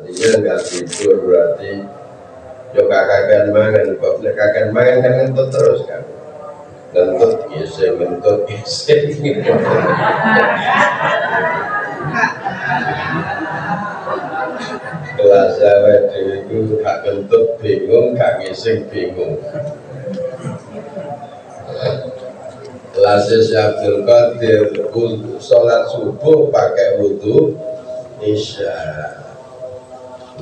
Dia nggak tidur berarti yo kakak mangan, kok kakak mangan kan ngentut terus kan, ngentut gising kelas awet itu gak ngentut bingung, gak gising bingung. Kelas Abdul Qadir sholat subuh pakai wudhu isya.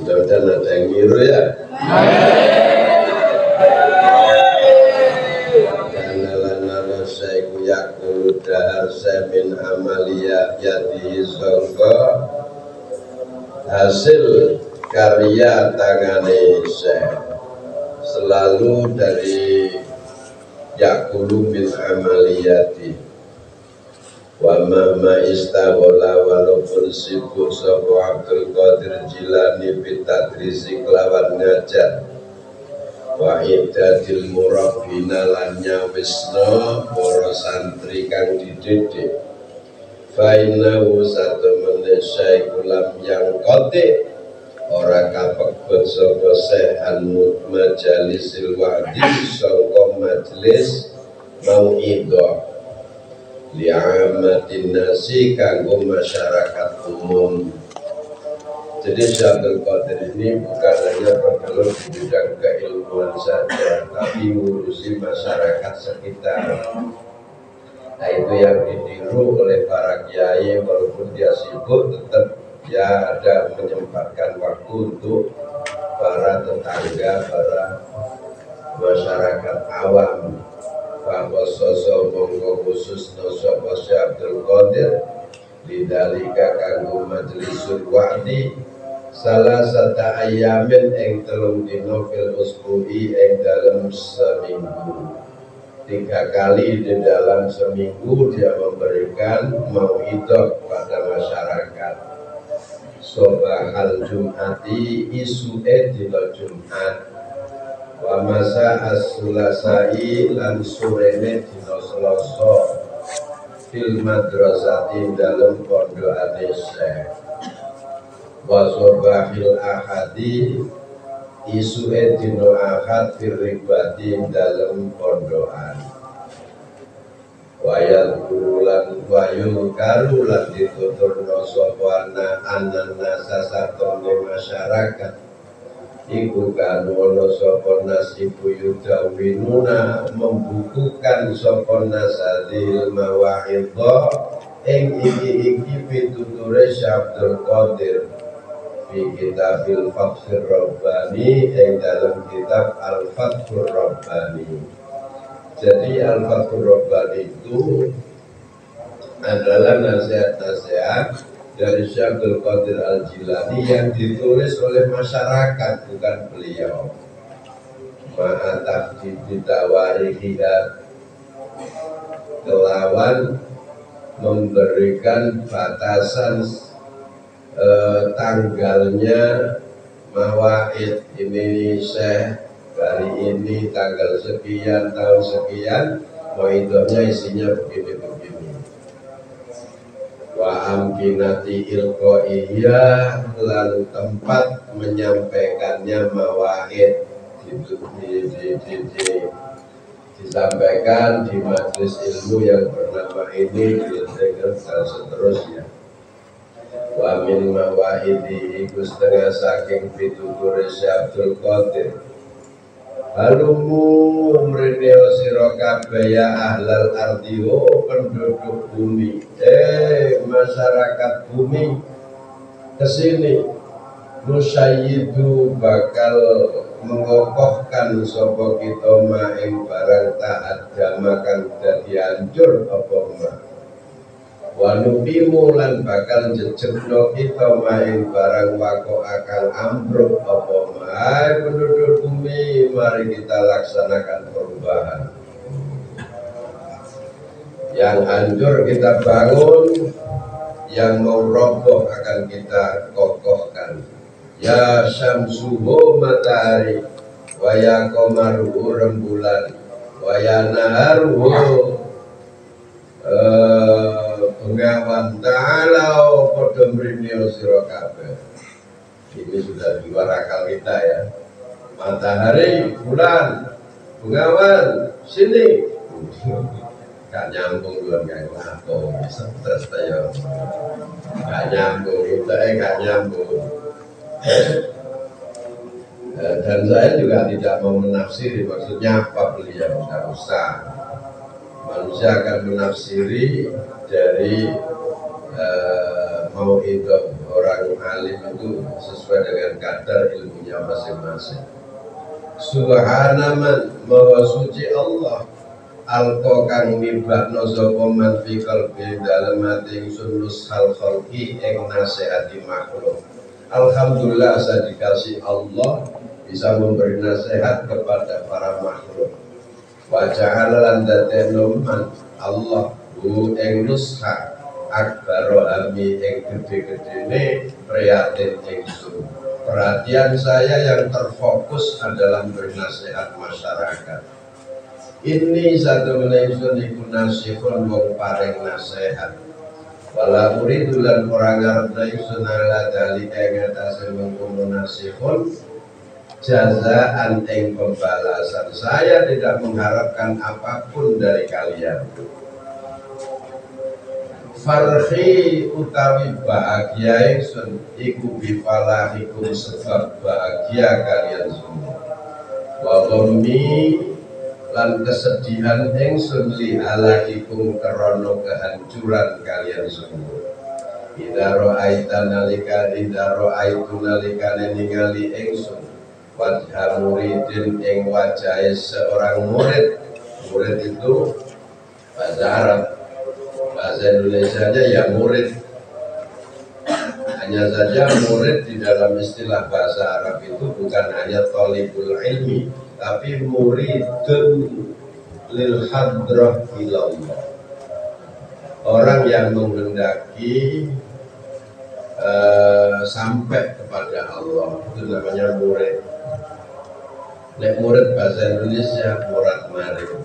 Mudah-mudahan ada yang ngiru ya. Karena lana syaiku yakulu dahar semin amalia yadi songko hasil karya tangane syekh selalu dari yakulu min amaliyati wa ma istawola walaupun sibuk sapa Abdul Qadir Jilani bitadrisi kelawan ngajar wa idadil murabbina lan nyawisna para santri kang dididik fa innahu satemene syaikulam yang kote ora kapekbet sapa sehan majalisil wa'di sangka majelis mau'idhah li'amatin nasi kanggo masyarakat umum. Jadi Abdul Qadir ini bukan hanya bergelut di bidang keilmuan saja, tapi ngurusi masyarakat sekitar. Nah itu yang ditiru oleh para kiai, walaupun dia sibuk tetap dia ada menyempatkan waktu untuk para tetangga, para masyarakat awam. Bahwa sosok monggo khusus sapa Abdul Qadir lidalika kanggo majlisul wa'di salah sata ayamin ing telung dina fil usbu'i ing dalam seminggu. 3 kali di dalam seminggu dia memberikan mau'idhah pada masyarakat. Sobahal Jum'ati isu'e dina Jum'at wa masa as-sulasai lan surene dina Selasa fil madrasati dalam pondokane Syekh wa sobahil ahadi isu'e dina Ahad fil ribati dalam pondokan wayul karulan dituturno sapa anak nasa satone masyarakat iku kanono sapa nasibu yudawinuna membukukan sapa nasadil mawa'idha ing iki pituture Abdul Qadir fi kitabil Fathur Rabbani ing dalam kitab Al-Fathur Rabbani. Jadi Al-Fathur Rabbani itu adalah nasihat-nasihat dari Syekh Abdul Qadir Al-Jilani yang ditulis oleh masyarakat, bukan beliau. Ma'ataf ditawarihiha kelawan memberikan batasan tanggalnya mawaid ini Syekh hari ini tanggal sekian tahun sekian mawaidahnya isinya begini-begini. Wa amkinati ilqo'iyya lalu tempat menyampaikannya mawaid disampaikan di majelis ilmu yang bernama ini dan seterusnya. Wa min mawaidi iku setengah saking pituture Abdul Qadir halumu mreneo sira kabeh ya ahlal ardi penduduk bumi masyarakat bumi kesini nusayyidu bakal mengokohkan sapa kita maing barang taat jamakan dadi hancur apa ma wa nuqimu lan bakal jejegno kita maing barang wako akan ambruk apa ma penduduk bumi mari kita laksanakan perubahan yang hancur kita bangun, yang mau roboh akan kita kokohkan. Ya syamsuhu matahari, wa ya qamaru rembulan, wa ya naharu bengawan ta'ala padha mrene sira kabeh. Ini sudah di luar akal kita ya. Matahari, bulan, Bengawan, sini. Gak nyambung juga kayak ngaco, stres saya. Gak nyambung, kita gak nyambung. Dan saya juga tidak mau menafsiri maksudnya apa beliau, tidak usah. Manusia akan menafsiri dari mau itu orang alim itu sesuai dengan kadar ilmunya masing-masing. Subhanaman, maha suci Allah, alqa kang mibakno sapa man fi qalbi dalem ati ingsun nushal khalqi ing nasihati makhluk. Alhamdulillah saya dikasih Allah bisa memberi nasihat kepada para makhluk. Wa ja'ala lan dadekno man Allah hu ing nusha akbaro ami ing gede-gedene prihatin ingsun. Perhatian saya yang terfokus adalah bernasihat masyarakat. Ini satu menaisun iku nasihun wong paring nasihat. Wala uridu lan ora ngarep naisun ala dalika ing atase mengkono nasihun jazaan ing pembalasan. Saya tidak mengharapkan apapun dari kalian. Farhi utawi bahagia ingsun iku bifalahikum sebab bahagia kalian semua. Wa dhammi lan kesedihan ingsun li alahikum karana kehancuran kalian semua. Idza ra'aitu nalika ningali ingsun wajha muridin ing wajahe seorang murid. Murid itu bahasa Arab. Bahasa Indonesia-nya ya murid. Hanya saja murid di dalam istilah bahasa Arab itu bukan hanya thalibul ilmi, tapi muridun lil hadrah ilallah. Orang yang menghendaki sampai kepada Allah, itu namanya murid. Nek murid bahasa Indonesia murad marid.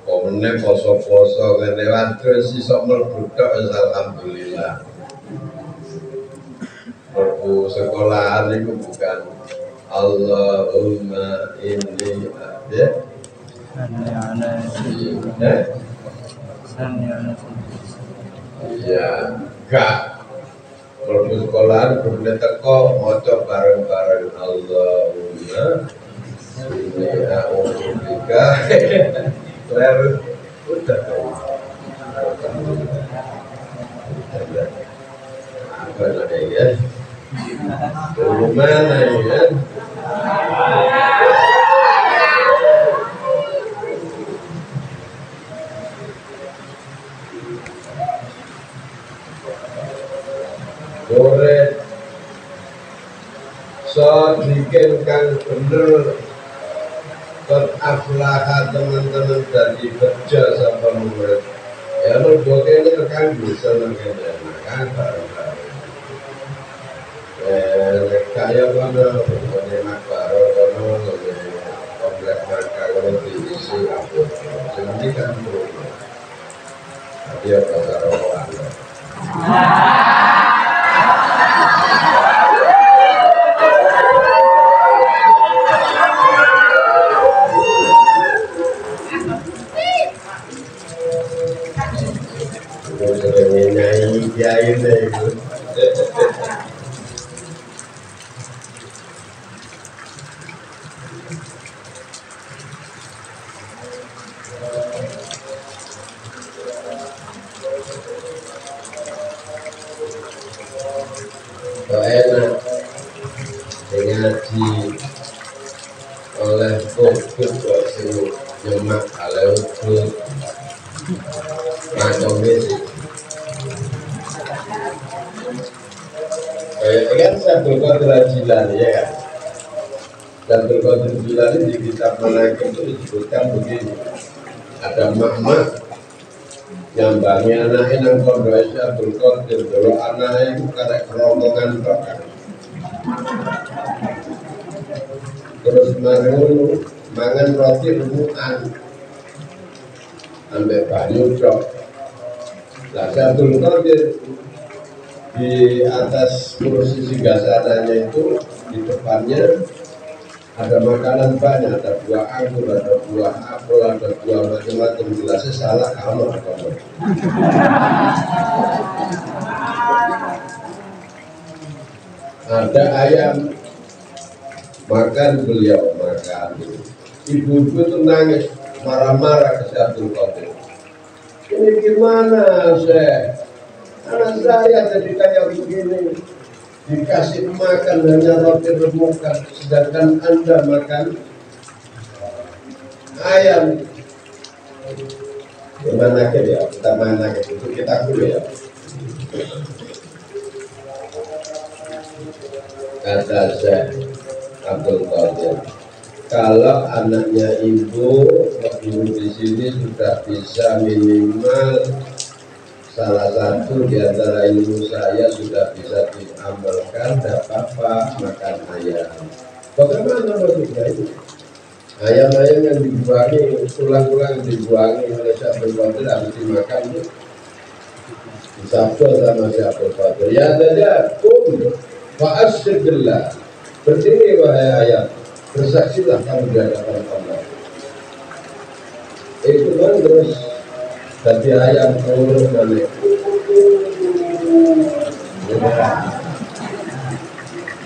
Komene poso-poso kene waduh sisok mlebu tok alhamdulillah. Mlebu sekolahan itu bukan Allahumma inni ya. Iya, enggak. Mlebu sekolahan kudu teko maca bareng-bareng Allahumma inni a'udzubika. Lalu udah apa lagi ya? Bagaimana ya? Murid sodikin kang bener qad aflaha teman-teman dari kerja sama murid. Ya lu bokene kan bisa nangkene kan bareng-bareng. Kaya mana pokoknya nak baru kono komplek mereka kalau diisi apa. Jadi kan berubah. Dia pasar rokokan. Ya ini itu. Enak ngaji oleh kubur kok sing nyemak kalau kubur macam ini. Kan Syaikhul Qadir Jilani ya kan. Syaikhul Qadir Jilani di kitab Manaqib itu disebutkan begini. Ada mak-mak nyambangi anaknya nang kondo Syaikhul Qadir dulu anaknya itu karek kerombongan bahkan. Terus mangan roti remukan ambek banyu dok. Lah Syaikhul Qadir Di atas kursi singgasananya itu di depannya ada makanan banyak, ada buah anggur, ada buah apel, ada buah macam-macam. Jelasnya salah kamar. Ada ayam, makan beliau makan. Ibu-ibu itu nangis, marah-marah ke Abdul Qadir. Ini gimana saya? Anak saya jadi kayak begini, dikasih makan hanya roti remukan, sedangkan Anda makan ayam. Gimana ya? Kita mana itu kita dulu ya. Kata saya Abdul Qadir, kalau anaknya ibu di sini sudah bisa minimal salah satu di antara ilmu saya sudah bisa diamalkan, tidak apa-apa makan ayam. Bagaimana maksudnya itu? Ayam-ayam yang dibuangi, tulang-tulang dibuangi oleh Syabul Qadir harus dimakan. Disabda sama Syabul Qadir, ya saja, fa'asyidillah, berdiri wahai ayam, bersaksilah kamu di hadapan Allah. Itu kan terus jadi ayam turun balik.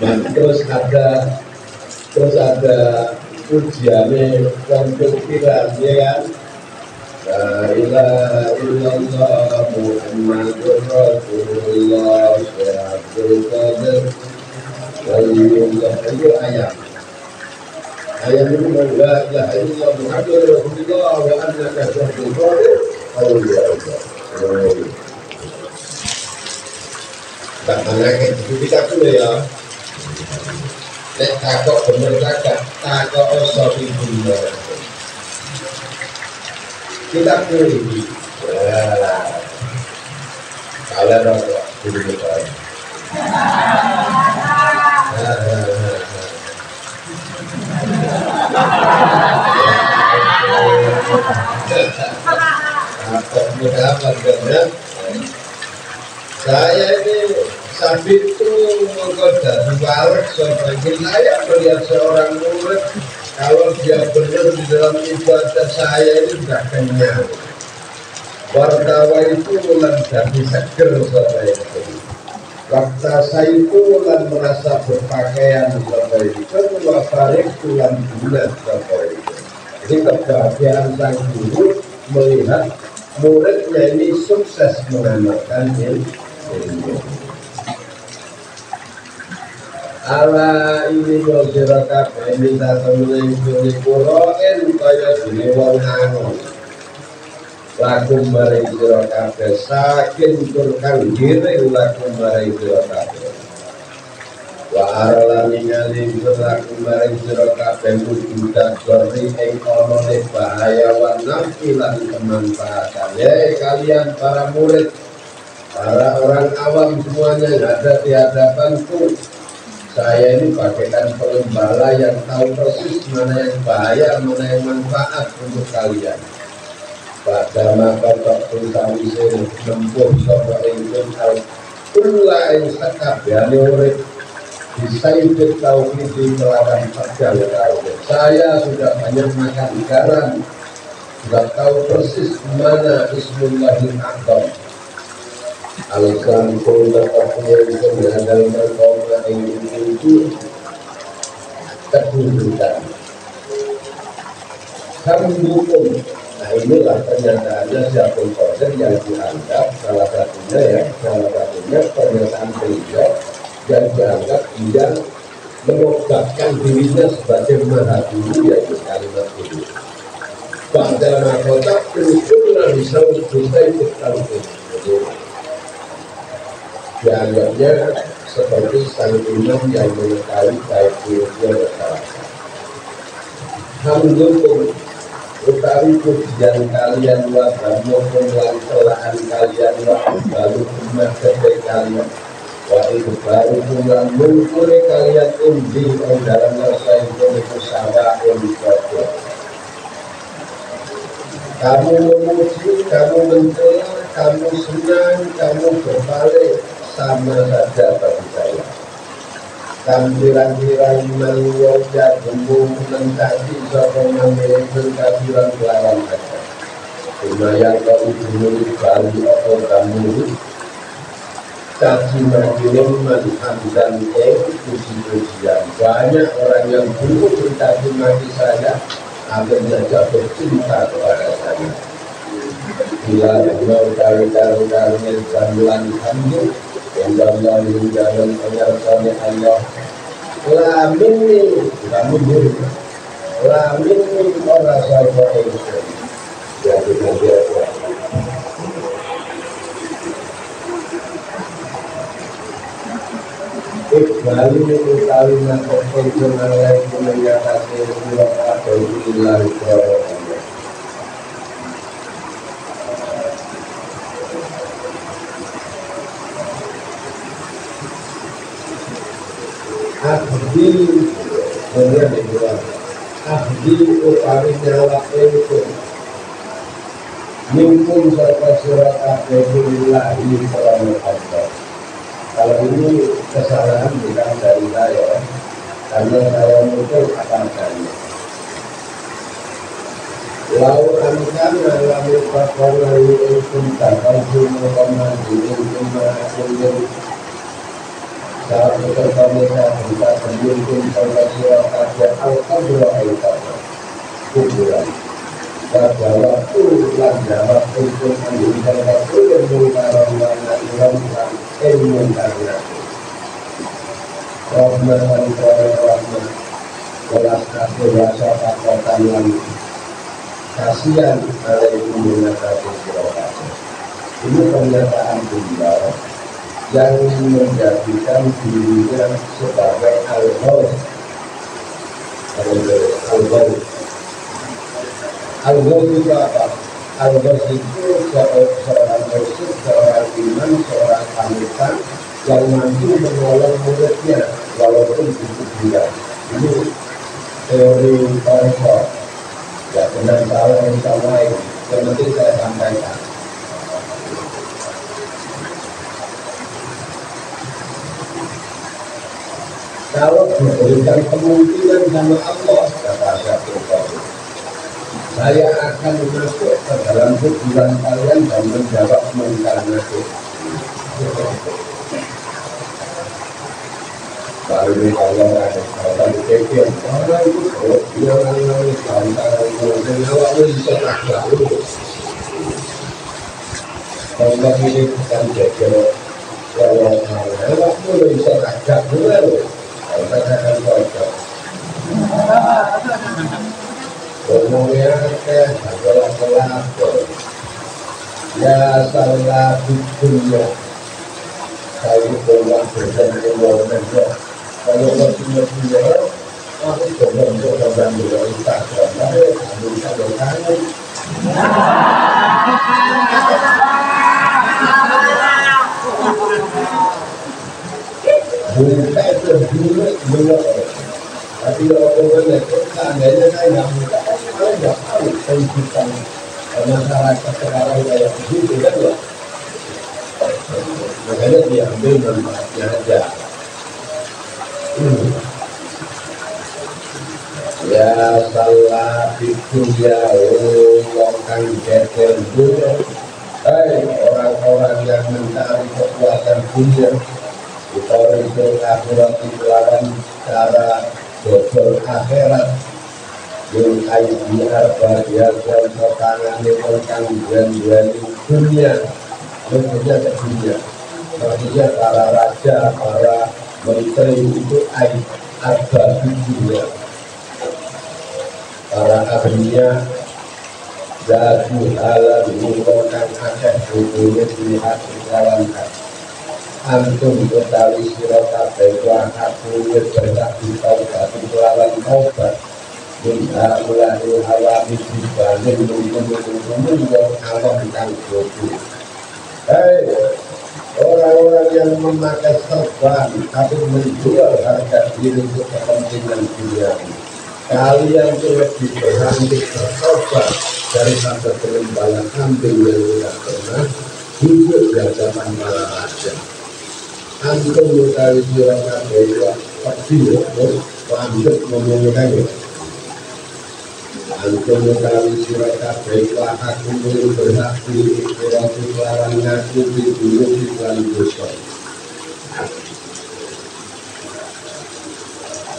Nah, terus ada ujiannya konfirmasi ya kan. La ilaha illallah Muhammadur Rasulullah Syabul Qadir waliyullah. Itu ayam. Ayam itu la ilaha illallah Muhammadur Rasulullah wa annaka Syabul Qadir waliyullah. Tak menarik itu kita dulu ya. Nek takok bener takok osofi bener. Kita pilih. Kalian rokok dulu kita. Apa mudah apa saya ini sabitu mengkoda diwarak sebagai saya melihat seorang murid kalau dia benar di dalam ibadah saya ini sudah kenyang. Wartawa itu ulang jadi seger sampai itu. Waktu saya itu ulang merasa berpakaian sampai itu. Kedua tarik ulang bulan sampai itu. Jadi kebahagiaan sang guru melihat muridnya ini sukses mengamalkan ilmu. Ala ini masyarakat ini satu melingkuli kuroin kaya sini wong hangon lakum maring sirakat sakin turkan giring lakum maring sirakat wa aralani ngali lakum maring sirakat wujudat gori ing ono bahaya wa nafilan kemanfaatan. Ya kalian para murid, para orang awam semuanya yang ada di hadapanku, saya ini bagaikan pengembala yang tahu persis mana yang bahaya, mana yang manfaat untuk kalian. Pada maka waktu kami menempuh sopa ingkun al-kulla yang sakab ya urip bisa hidup tauhid di melawan perjal tauhid. Saya sudah banyak makan garam, sudah tahu persis mana Bismillahil Akbar. Alasan pun terpaksa bisa mengandalkan kaum yang itu kedudukan mendukung. Nah inilah pernyataannya Syabul Qadir yang dianggap salah satunya pernyataan beliau yang dianggap dia menobatkan dirinya sebagai maha guru, yaitu kalimat ini. Pada mahkota bersyukurlah bisa selesai bertanggung. Dianggapnya seperti sang imam yang mengetahui baik buruknya masyarakat. Hamdulillah utawi pujian kalian wa maupun celaan kalian wa baru umat kalian wa itu baru pulang mengkuri kalian undi dalam masa itu sawaun kotor. Kamu memuji, kamu mencela, kamu senang, kamu berbalik, sama saja bagi saya. Kampiran-piran menwong jagungmu mencaci sokongan milikun kafiran kelawan saja. Lumayan kau ujung Bali atau kamu caci makinim dan puji-pujian. Banyak orang yang dulu mencaci maki saya akhirnya jatuh cinta kepada saya. Bila mau kali-kali sambilan hamdu Allah dalam pengertian Allah lamin orang saya itu jadi dia Iqbal itu kalimat konvensional yang menyatakan surat Al-Qur'an Ahdi kemudian dibilang Ahdi upari nyawa itu Mingkum serta surat Al-Qulillahi selama Allah. Kalau ini kesalahan bukan dari saya, karena saya muncul akan saya. Lau amkan alami pakona yu'ilkum takaukum komandinin kuma'akum saat berkata kita sebelum sampai surat Al-Qadra al-Qadra kuburan pada waktu dan jawab untuk menjadikan waktu yang mengkarang warna ilam dan ilmu karena rahmatan rahmat belas kasih rasa kekuatan yang kasihan alaikum mengatasi surat ini pernyataan beliau yang menjadikan dirinya sebagai al-Ghaus. Al-Ghaus itu apa? Al-Ghaus itu seorang musyrik, seorang iman, seorang panutan yang mampu menolong muridnya walaupun itu dia. Ini teori konsol. Ya benar salah yang sama yang penting saya sampaikan. Kalau diberikan kemungkinan sama Allah, kata saya akan masuk ke dalam kuburan kalian dan menjawab mengkarnaku. Baru ini kalau ada kata dikekir, orang itu kalau dia orang-orang antara itu nyawa bisa tak jauh. Kalau ini bukan kekir, kalau nyawa bisa tak jauh. Katakan kocok umumnya adalah pelakon ya salah dunia saya pernah berjaya kalau punya aku coba untuk membantu Instagram bisa bertanya bukan berdua menolak, tapi orang itu tandanya saya nggak tahu kehidupan masyarakat sekarang kayak begitu kan ya, makanya diambil manfaatnya aja. Ya salah itu ya orang geger dunia, orang-orang yang mencari kekuatan dunia. Itu akhirat lawan cara bobol akhirat yang air biar bahagia dan tangan tentang bulan-bulan dunia maksudnya ke dunia maksudnya para raja, para menteri itu air abadi dunia para ahlinya jatuh halal menggunakan akeh bukunya dilihat dijalankan antum utawi sira kabeh aku berdak ditaubat kelawan taubat minta mulai alami dibanding mungkin yang alam kang bodoh. Orang-orang yang memakai sorban tapi menjual harga diri untuk kepentingan dunia, kalian itu lebih berhenti bertobat daripada berimbalan kambing yang tidak pernah hidup di hadapan para raja. Antum utawi sira kabeh ya pasti lanjut ngomongkan ya. Antum utawi sira kabeh aku berhak di kelawan ngaku di dulu iklan dosa.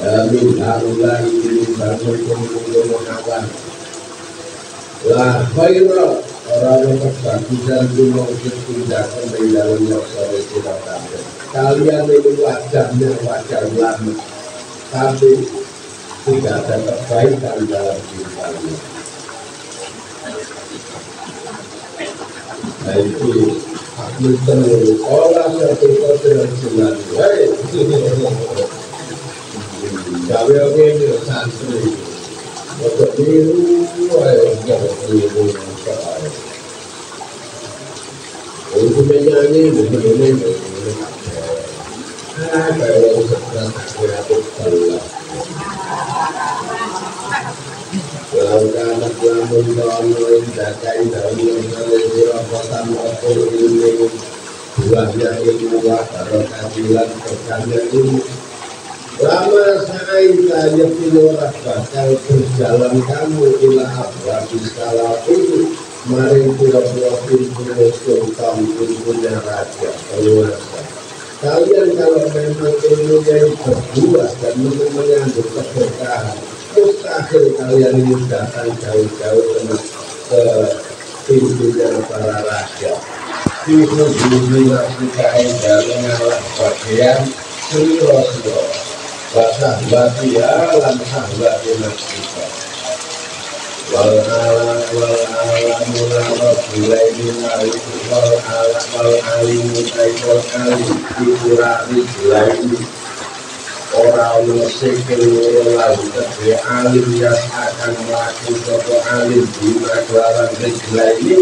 Amin Allah ini bangun kumpul kawan. Lah khairah orang yang kebagusan dulu tindakan di dalam masalah kita kabeh. Kalian ini wajahnya wajah lama, tapi tidak ada kebaikan dalam diri kalian. Nah itu aku tentu orang satu kotor jalan. Gawe ini santri. Untuk biru, ayo biru sekali. Untuk menyanyi, begini. Kalau sekarang kreatif Allah. Lakukan lamun lamun dakai dalam mengalir kosan opor ini buahnya ilmu barokatilan perkara ini. Lama saya yakinlah bakal berjalan kamu ila abwabis salafin maring pura-pura pintu sultan pintunya raja penguasa. Kalian kalau memang ilmunya berbuah dan mengandung keberkahan, mustahil kalian ini datang jauh-jauh ke pintunya para raja. Itu dunia kita dalam ngalah bagian siro-siro. Wasahbati alam sahbati nasibah wal-alam wal-alam wal-alim dikurari jelaini orang mesikil lalu kedua alim yang akan melakukan soto alim di maglaran jelaini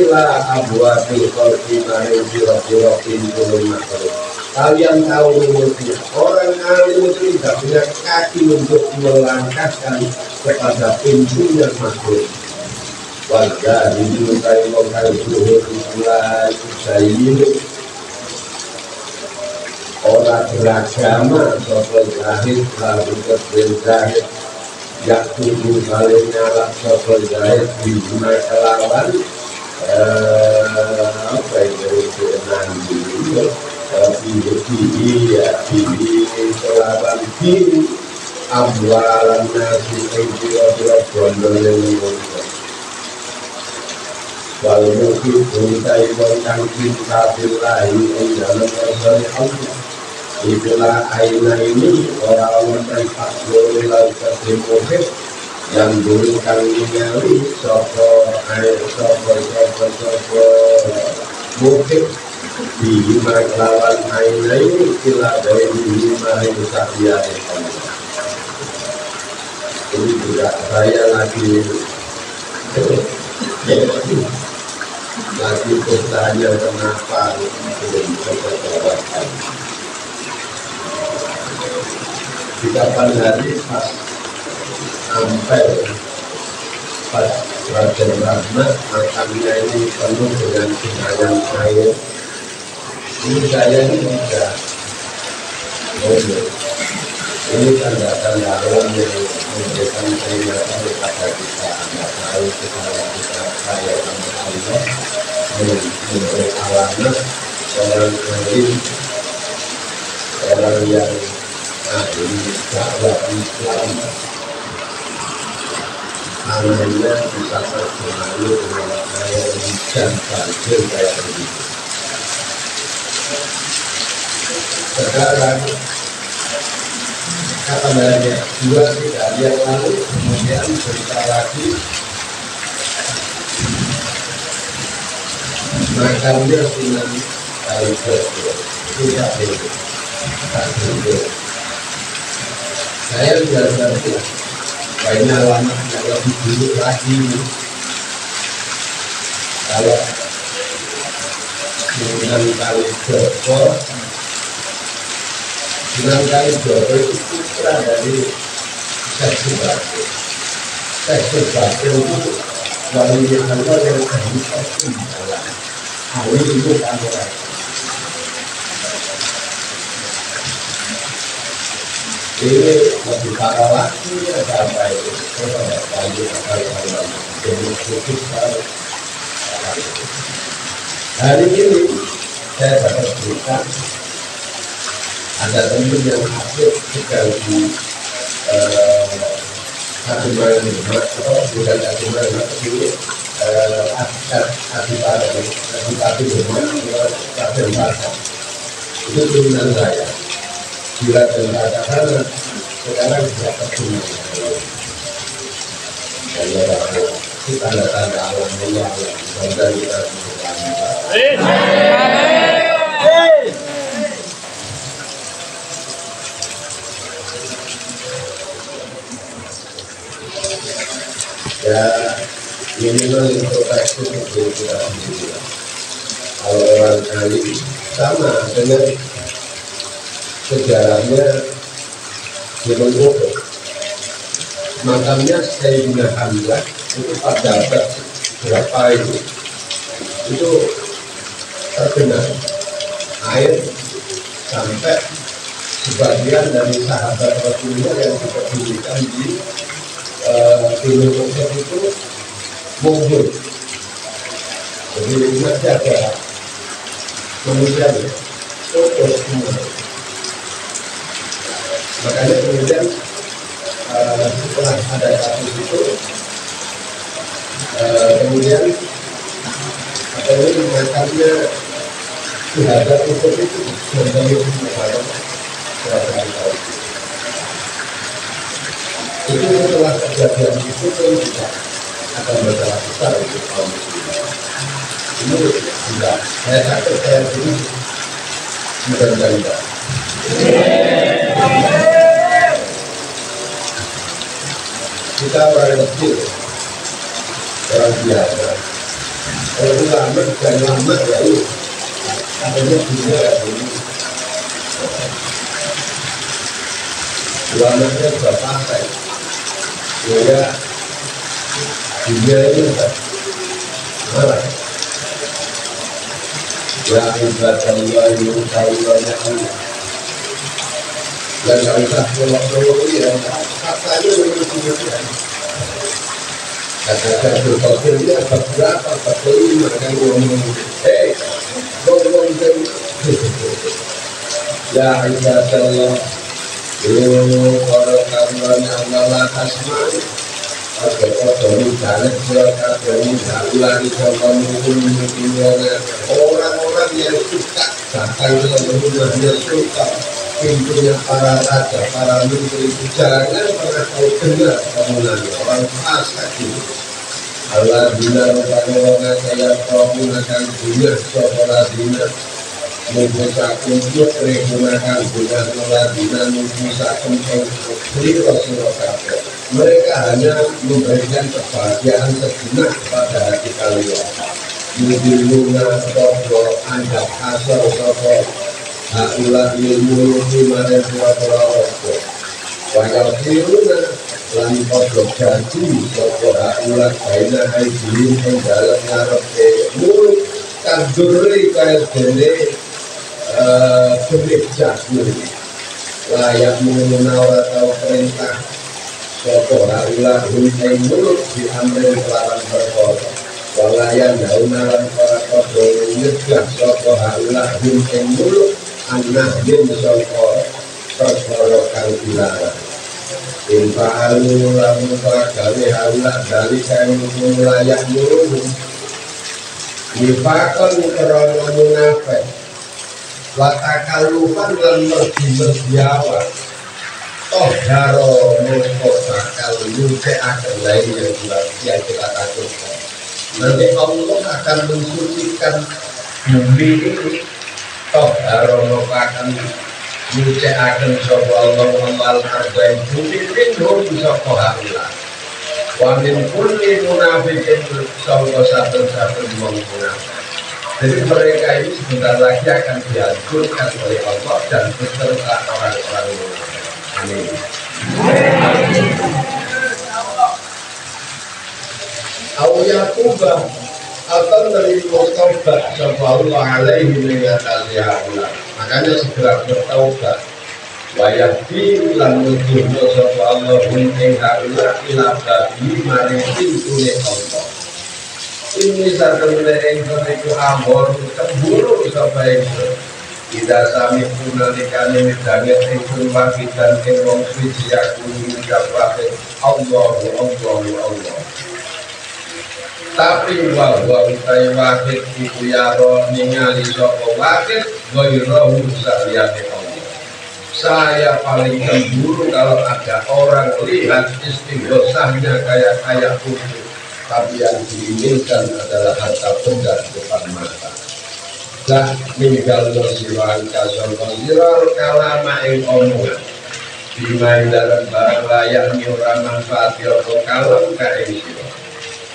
ila abwabil qalbi maring sira-sira pintu makhluk. Kalian tahu mulutnya, orang alim itu tidak punya kaki untuk melangkahkan kepada pintunya makhluk. Wajah ini mencari lokal zuhur mulai usaini orang beragama soal zahid lalu kedel zahid yang tubuh kalian nyala soal zahid di guna kelawan apa itu nanti ini kelawan kiri amwalan nasi kira-kira bondol yang menggunakan walau mungkin buntai bongkang cinta billahi yang dalam masalah Allah itulah aina ini orang-orang yang fakir lalu terdemohir yang dulu kami nyali sopo mungkin di lawan aina ini kila dari lima ribu sahaja ini juga saya lagi bertanya kenapa belum terjawabkan di kapan hari pas sampai pas Raja Rahmat makamnya ini penuh dengan kenangan saya. Ini saya ini tidak ini tanda-tanda alam yang memberikan peringatan kepada kita anak tahu kepada kita kaya sama Allah memberi alamat orang lain orang yang ahli dakwah Islam anaknya bisa terpengaruh dengan kaya hujan banjir kayak ini. Sekarang kata banyak 2-3 hari yang lalu kemudian cerita lagi makamnya Sunan Kalijogo tidak boleh. Saya sudah berarti banyak lama yang lebih dulu lagi kalau Sunan Kalijogo itu putra dari Syekh Bakir. Syekh Bakir itu wali Allah yang kehidupan ahli itu kamera. Ini lebih parah lagi ada apa itu? Lanjut akal jadi khusus sekali. Hari ini saya dapat berita ada teman yang aktif sedang di Kadiman, atau bukan Kadiman, tapi Adipati Kabupaten itu turunan saya. Bila dan katakan sekarang tidak tertulis dan itu tanda-tanda alam Allah semoga kita ya minimal introspeksi untuk kita sendiri. Kalau orang kali sama dengan sejarahnya Gunung Uhud, makamnya Sayyidina Hamzah itu pada abad berapa itu tergenang air sampai sebagian dari sahabat Rasulullah yang diperdulikan di Gunung Uhud itu mundur. Jadi masih ada manusia putus semua. Makanya kemudian setelah ada kasus itu kemudian makamnya terhadap hukum itu menjadi masalah berapa itu setelah kejadian itu pun juga akan masalah besar untuk kaum muslimin. Ini tidak saya takut saya ini mudah-mudahan kita orang kecil, orang biasa. Kalau ulama dan lama ya itu adanya dunia ini. Ulamanya sudah partai, sehingga dunia ini marah. Ya ibadah Allah yang tahu banyak Allah. Dan kalau tak tolong ya, katanya menurut katakan berpakainya berapa pakai kan ngomong, ngomong dan ya ibadah Allah, kalau karuan Allah kasman, kalau misalnya orang-orang yang suka datang ke rumahnya suka. Pintunya para raja, para menteri itu jangan pernah tahu dengar omongannya orang fasik itu. Allah bina rupanya saya menggunakan dunia sekolah dina membusakan untuk menggunakan dunia sekolah dina membusakan untuk beli Rasulullah. Mereka hanya memberikan kebahagiaan sejenak pada hati kalian. Yudiluna sopo anjak asal sopo Akulah ilmu di mana pura-pura rokok. Banyak ilmunya lan kodok janji sopo akulah baina haidin dalam ngarep mulut kanduri kaya dene benih jagung layak mengenal atau perintah sopo akulah hunting mulut diambil kelawan berkota. Walayan daunalan para kodok nyegah sopo akulah hunting mulut anak bin sokor perkara kang dilarang. Infa'alu lamu gawe haula dari kain layak mulu. Nifakon karena munafik. Watakalufan lan merdi-merdiawan. Toh daro mongko bakal nyucikaken lain yang kita takutkan. Nanti Allah akan mensucikan bumi ini. Toh arono akan nyucikaken sapa Allah amal arbain bumi minhum sapa haula. Wa min kulli munafiqin sapa saben-saben wong munafik. Jadi mereka ini sebentar lagi akan dihancurkan oleh Allah dan beserta orang-orang munafik. Amin. Awiyatubah atau dari taubat sapa Allah alaihi mengatasi haula. Makanya segera bertaubat wayahdi lan nuduhna sapa Allah ing haula ila babi mari pintune Allah. Ini satemene ingsun iku amor cemburu sapa ingsun. Ida sami punalikane midanget ingsun wakitan ing wong suci aku ngucapake Allahu Allahu Allah. Tapi bahwa utai wakil iku yaro ningali sapa wakil gairahu saliyane Allah. Saya paling cemburu kalau ada orang lihat istighosahnya kayak putih, tapi yang diinginkan adalah harta benda depan mata. Dak ninggal sirah kasangka sirah kalama ing omongan. Dimain dalam barang layak ora manfaat apa kalam ka ing sira.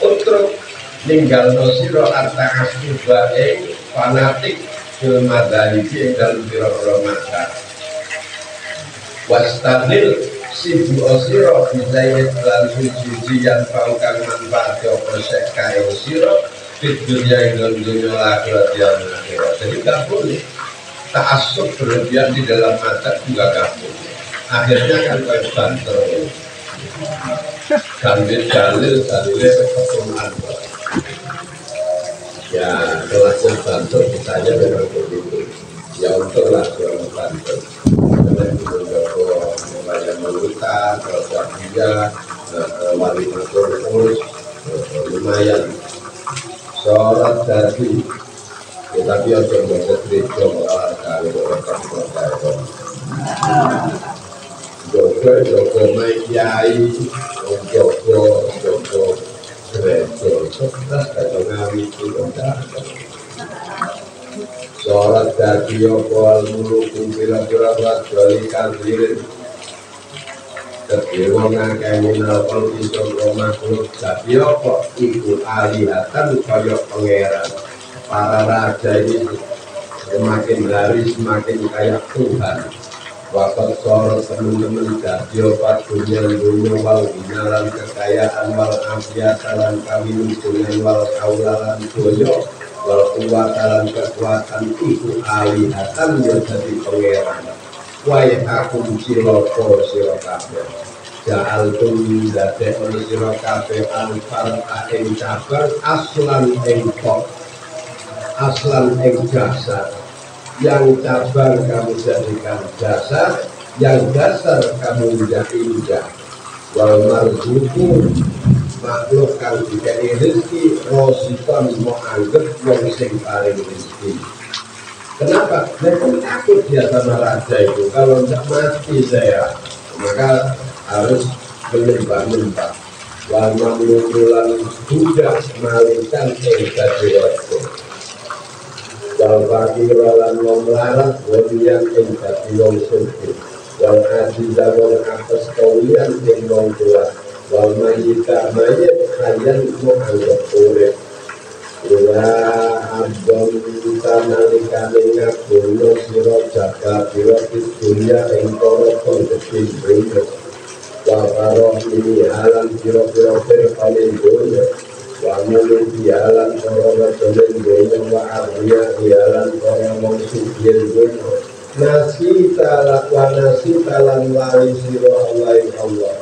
Utruk ninggal sira arta asba ing fanatik fil madzhab ing dalem pira-pira mazhab. Wastadil sibu sira bizayat lan suci yang kang manfaat apa sek kae sira dunia yang dunia akhirat yang akhirat. Jadi nggak boleh ta'assub berlebihan di dalam mazhab juga nggak boleh. Akhirnya kan kayak banter, dalil keturunan. Ya kelasnya banter kita aja memang begitu. Ya untunglah orang banter. Karena itu menjadi membayar melukat, terus dia wali matur terus lumayan. Sholat dari tetapi yang bisa terjadi malah kali orang kafir Joko main kiai, Joko gereja, cerdas kata ngawi itu tidak. Sholat dari Joko mulu kumpira-pira dari kandirin. Ketirungan kriminal politik makhluk tapi apa ikut alihatan kaya pangeran. Para raja ini semakin hari semakin kaya Tuhan. Wakat sorot teman-teman jadi opat dunia wal binalan kekayaan wal afiatalan kawin dengan wal kaulalan doyo wal kuwatalan kekuatan ikut alihatan menjadi pangeran. Wai aku siloko sirokabe Ja'al tum dade oli sirokabe Al-far ing cabang aslan ing kok aslan ing jasad. Yang cabang kamu jadikan dasar, yang dasar kamu injak-injak. Wal marzuku makhluk kang dikei rezeki rositon mau anggap yang sing paling rezeki. Kenapa? Mereka takut dia sama raja itu. Kalau tidak mati saya, maka harus menyembah-nyembah. Wal mamlukulan budak malikan jadi waktu. Wal fakir walan melarang walian jadi wong suci. Wal azizah wal atas kaulian yang wong kuat. Wal mayita mayit kalian mau anggap urip. Ila abdon tanalikane ngagono sira jaga pira dunia ing kono kondisi bringes. Wa karo ini halan pira-pira paling donya. Wa mulih dialan para wedone donya wa arya dialan para wong sugih donya. Nasi talan wali sira Allah.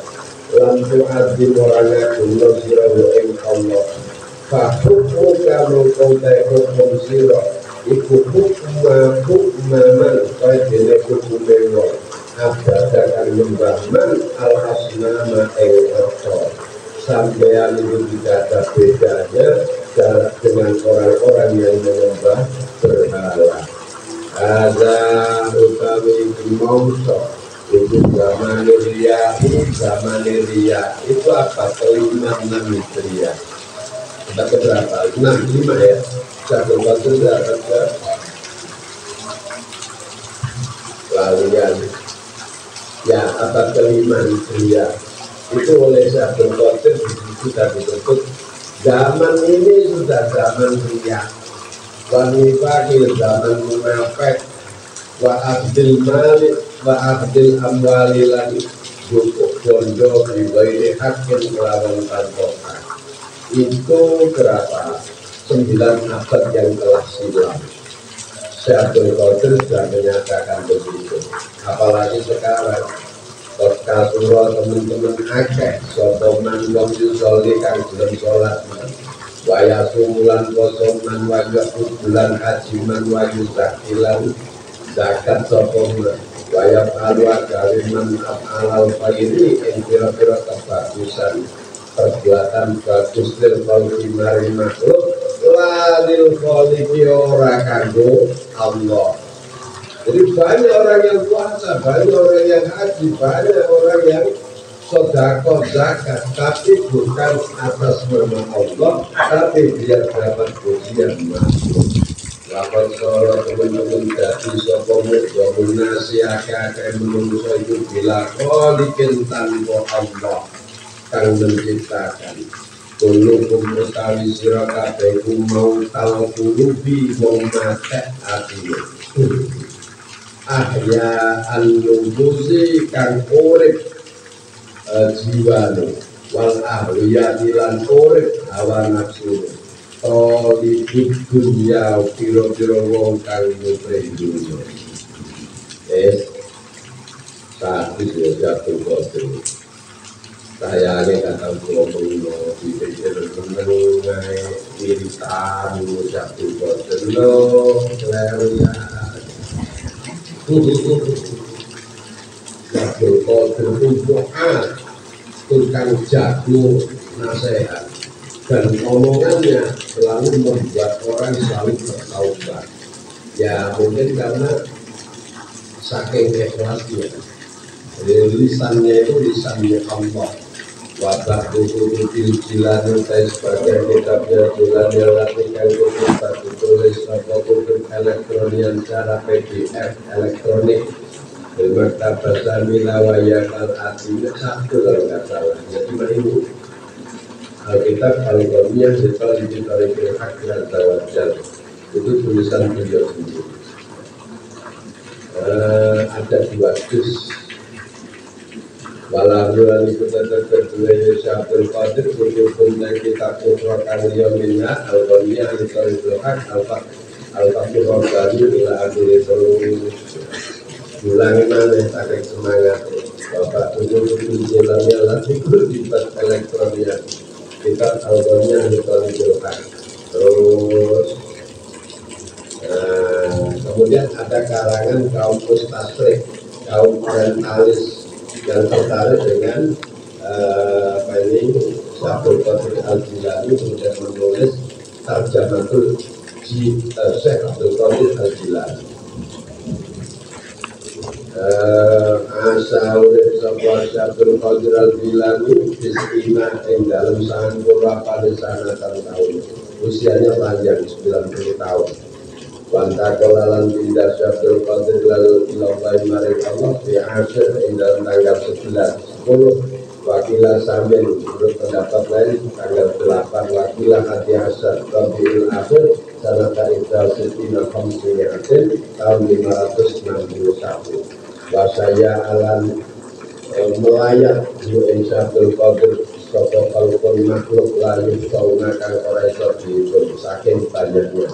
Lan tu'adzim ora ngagono sira ing Allah. Fakukmu kamu kontai hukum siro iku hukmaman kaya dene hukume wong abadakan nyembahman al-asnama ing oto sampeyan itu tidak ada bedanya dengan orang-orang yang menyembah berhala. Ada utawi mongso itu zaman ria itu apa kelima ria. Kita keberapa? 65 ya. Satu waktu berapa? Lalu ya abad kelima Hijriah itu oleh Syekh Qadir sudah disebut zaman ini sudah zaman ria. Wanifakil zaman munafik wa abdil malik wa abdil amwali lagi cukup bondo dibayi hakim melawan pantokan. Itu berapa? 9 abad yang telah silam. Syekh Qadir sudah menyatakan begitu. Apa apalagi sekarang kasura teman-teman akeh sotoman wong yusoli kang gelem salat waya sumulan posoman waya bulan haji man wayu zakilan zakat sotoman waya alwa galiman alal fairi ing pira-pira kebagusan perbuatan bagus lil khalqi mari makhluk lalil khalqi ora kanggo Allah. Jadi banyak orang yang puasa, banyak orang yang haji, banyak orang yang sedekah zakat, tapi bukan atas nama Allah, tapi biar dapat pujian makhluk. Lapan sholat teman-teman jadi sopomuk dominasi akak menungso itu bila kholikin tanpa Allah kang menciptakan. Kulukum utawi sira kabeh mau tal kulubi wong mate atimu. Ahya an-nubusi kang urip jiwanu wal ahliyati lan urip hawa nafsu di dunia piro-piro wong kang nyupre dunia saat itu jatuh kotor saya ini kata ngomong di pikir mengenai iritan jatuh kotor lo lewat jatuh kotor doa tukang jago nasihat dan omongannya selalu membuat orang selalu bertaubat. Ya mungkin karena saking ikhlasnya, lisannya itu lisannya Allah. Wabah buku jilan dan sebagai kitabnya jilan yang latihan kita ditulis apapun elektronik secara PDF elektronik. Bermaktab milawayakan artinya satu kalau nggak salah. Jadi ini Alkitab Al-Qur'an setelah ditarik ke akhirat tawajal itu tulisan beliau sendiri. Ada 2 juz. Walaulah itu kedua Syabdul Qadir berhubung dengan kitab Qur'an Yomina Al-Qur'an Al-Qur'an Al-Qur'an Al-Qur'an ila akhir ulangi mana tarik semangat Bapak tujuh jalannya lagi berlipat elektronik kita algoritma diperlukan terus kemudian ada kalangan kaum mustasrik kaum orientalis yang tertarik dengan Syabdul Qadir Al-Jilani kemudian menulis Tarjamatul Syekh Abdul Qadir Al-Jilani asa urip sapa Syabdul Qadir Al-Jilani bisima ing dalem sanggura padesana tahun usianya panjang 90 tahun wanta kolalan pindah Syabdul Qadir ilallahi maring Allah di asyir ing dalem tanggal 10 wakilah sambil menurut pendapat lain tanggal 8 wakilah hati asyar Rabiul Akhir sanata idal sitina khamsiniatin tahun 561 wasaya alam melayat yu'in Syabdul Qadir sopo kalukun makhluk lalu sauna kang ora iso dihitung saking banyaknya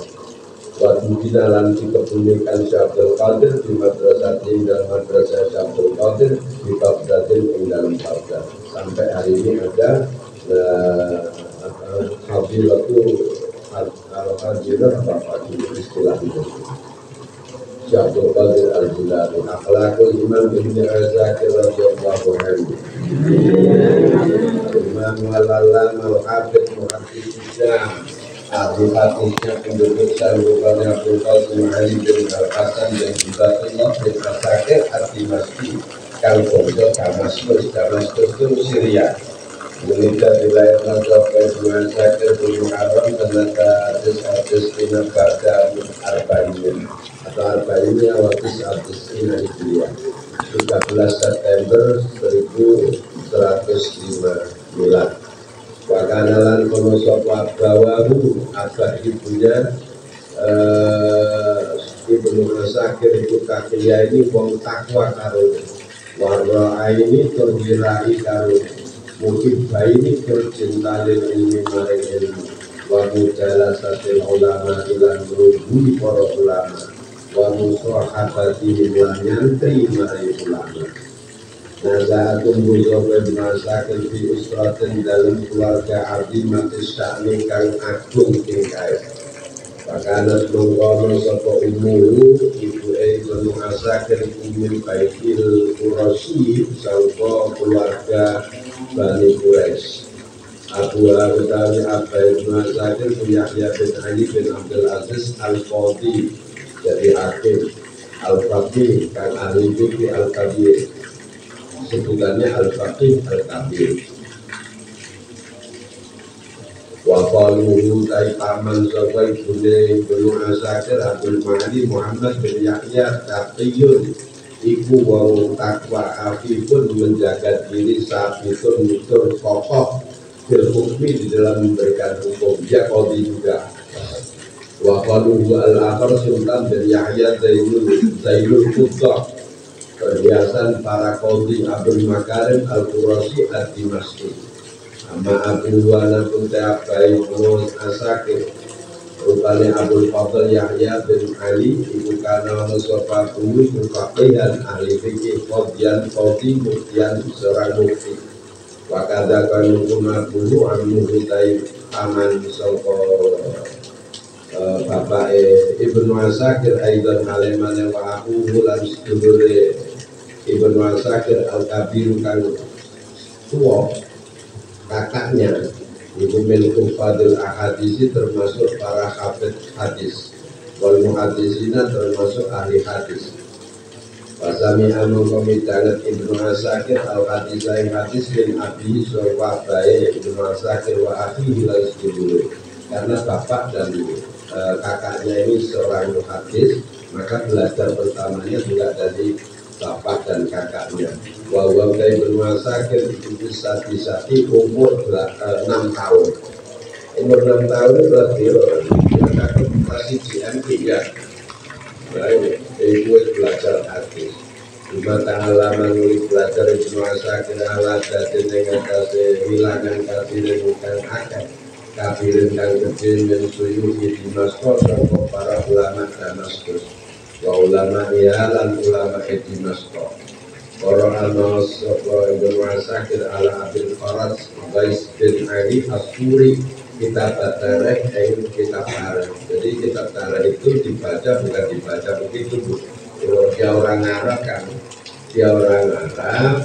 waktu dinalan dikebumikan Syabdul Qadir di madrasah dan madrasah Syabdul Qadir di Baghdadin ing dalam Baghdad sampai hari ini ada Habilatu Al-Hajilah Bapak istilah itu Syabdul Qadir Al-Jilani akhlakul Imam Ibn Al-Zakir radhiyallahu anhu Imam Al-Allamah Al-Hafidh Muhaddits Islam ahli hadisnya penduduk Syarifan Abdul Qasim Ali bin Al-Hasan dan Jibatullah bin Al-Zakir Al-Dimashqi kang bangsa Damaskus itu Syria menikah di wilayah Nazaf dengan Zakir bin Muharram tenaga hadis Tina Bada Arba'in atau Arba'innya waktu hadis Tina Hijriah 13 September 1105 Milad wakanalan penosok wabawahu abah ibunya Ibnu Zakir itu kakinya ini wong takwa karo warna ini tergirai karo mungkin ini bercintalil ilmi maring ilmu wa mujalasatil ulama ilan berhubungi para ulama wa musahabatihim lan nyantri mari ulama. Nazahatum buzobe masakin fi usratin dalam keluarga azimatis sya'ni kang agung tingkai. Pakanat mengkono sapa umuru ibu Ibnu Asakir min baitil Quraisy sangka keluarga Bani Quraisy. Abu Utawi Abba Ibnu Asakir Yahya bin Ali bin Abdul Aziz Al-Qadhi jadi hakim Al-Faqih kan ahli fikih Al-Kabir, sebutannya Al-Faqih Al-Kabir. Wa qaluhu tai paman sapa ibune Ibnu Asakir Abdul Mahdi Muhammad bin Yahya Taqiyun iku wong takwa afifun menjaga diri sabitun mutur kokoh bil hukmi di dalam memberikan hukum. Dia qadhi juga. Wa qaluhu al-akhar Sultan bin Yahya Zainul Quddah perhiasan para qadhi Abdul Makarim Al-Qurashi Ad-Dimashqi. Amma Abu Wana pun teabai Ibnu Asakir rupanya Abdul Fadl Yahya bin Ali ibu kana musofa bumi mufaqihan ahli fikih qadian qadi muftian seorang mufti wakada kanu kuna bulu anu hutai paman sangka bapak Ibnu Asakir aidan alemane wa aku lan sedulure Ibnu Asakir al-Kabir kang tuwa kakaknya ibu Melikul Fadil Ahadisi termasuk para hafid hadis wal muhadisina termasuk ahli hadis. Wasami among komitangat Ibnu Asakir al-Hadis hadis bin Abi Sofa bae Ibnu Asakir wa akhihi lan sedulur karena bapak dan kakaknya ini seorang muhadis maka belajar pertamanya juga dari bapak dan kakaknya. Wawang dari Ibnu Asakir itu sati umur 6 tahun. Umur 6 tahun berarti kakak masih GMP ya. Baik, ibu belajar hadis. Di mata halaman nulis belajar Ibnu Asakir ala jadi dengan kasih hilangan kafirin bukan akal. Kafirin kang kecil mensuyu di Damaskus sama para ulama Damaskus. Wa ulama ialan ulama Damaskus. Para anas sapa Ibnu Asakir ala Abil Faras Bais bin Ali As-Suri kitab tarikh kitab tarikh. Jadi kitab tarikh itu dibaca bukan dibaca begitu Bu. Kalau dia orang Arab kan, dia orang Arab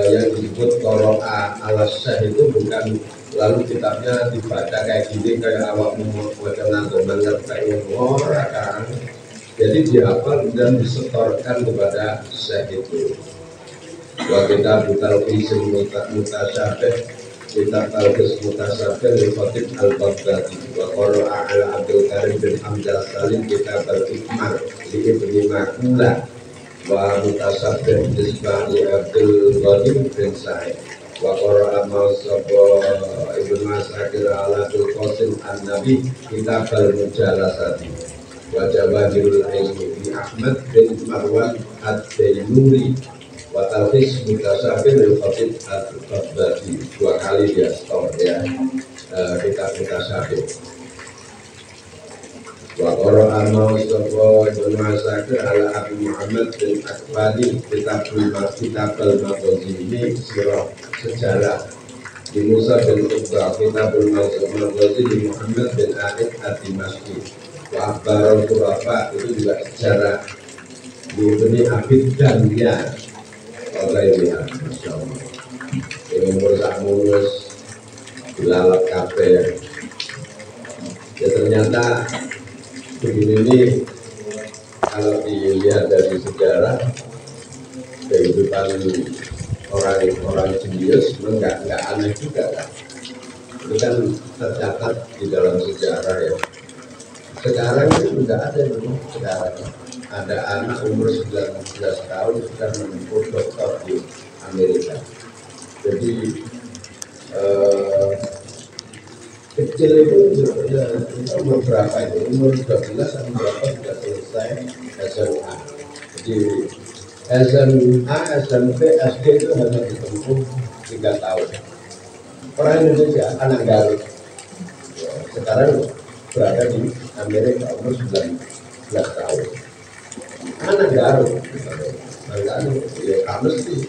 yang disebut Qira'a al-Syekh itu bukan lalu kitabnya dibaca kayak gini kayak awak membaca nagoman ngerti orang kan. Jadi dihafal dan disetorkan kepada Syekh itu. Wa kita butal isim mutasyabih kita talqis mutasyabih li Khatib al-Baghdadi wa qara'a ala Abdul Karim bin Hamzah Salim kita al-Ikmar li Ibni Makula wa mutasyabih disbah li Abdul Ghanim bin Sa'id wa qara'a ma'asaba Ibnu Asakir ala Abdul Qasim an-Nabi kita al-Mujalasati wa Jawahirul Ilmi bi Ahmad bin Marwan ad-Dainuri wa talqis mutasyabih li Khatib al-Baghdadi. Dua kali dia store ya kitab mutasyabih. Wa qara'a ma'asaba Ibnu Asakir ala Abu Muhammad bin Akbani kitab al-Maghazi ini sirah sejarah di Musa bin Uqbah kitab al-Maghazi di Muhammad bin Aqid ad-Dimashqi. Wa Akhbarul Khulafa itu juga sejarah di Ibni Abid dan ya kalau ini ya Masya Allah ini umur tak mulus dilalap kafe ya ternyata begini ini kalau dilihat dari sejarah kehidupan orang jenius enggak aneh juga kan itu kan tercatat di dalam sejarah ya. Sekarang itu sudah ada memang sekarang ada anak umur 19 tahun sudah menempuh doktor di Amerika. Jadi kecil itu umur berapa itu? Umur 12 sampai berapa sudah selesai SMA. Jadi SMA, SMP, SD itu hanya ditempuh 3 tahun. Orang Indonesia anak Garut sekarang berada di Amerika umur 19 nggak tahu. Anak garuk, makanya ya kamu sih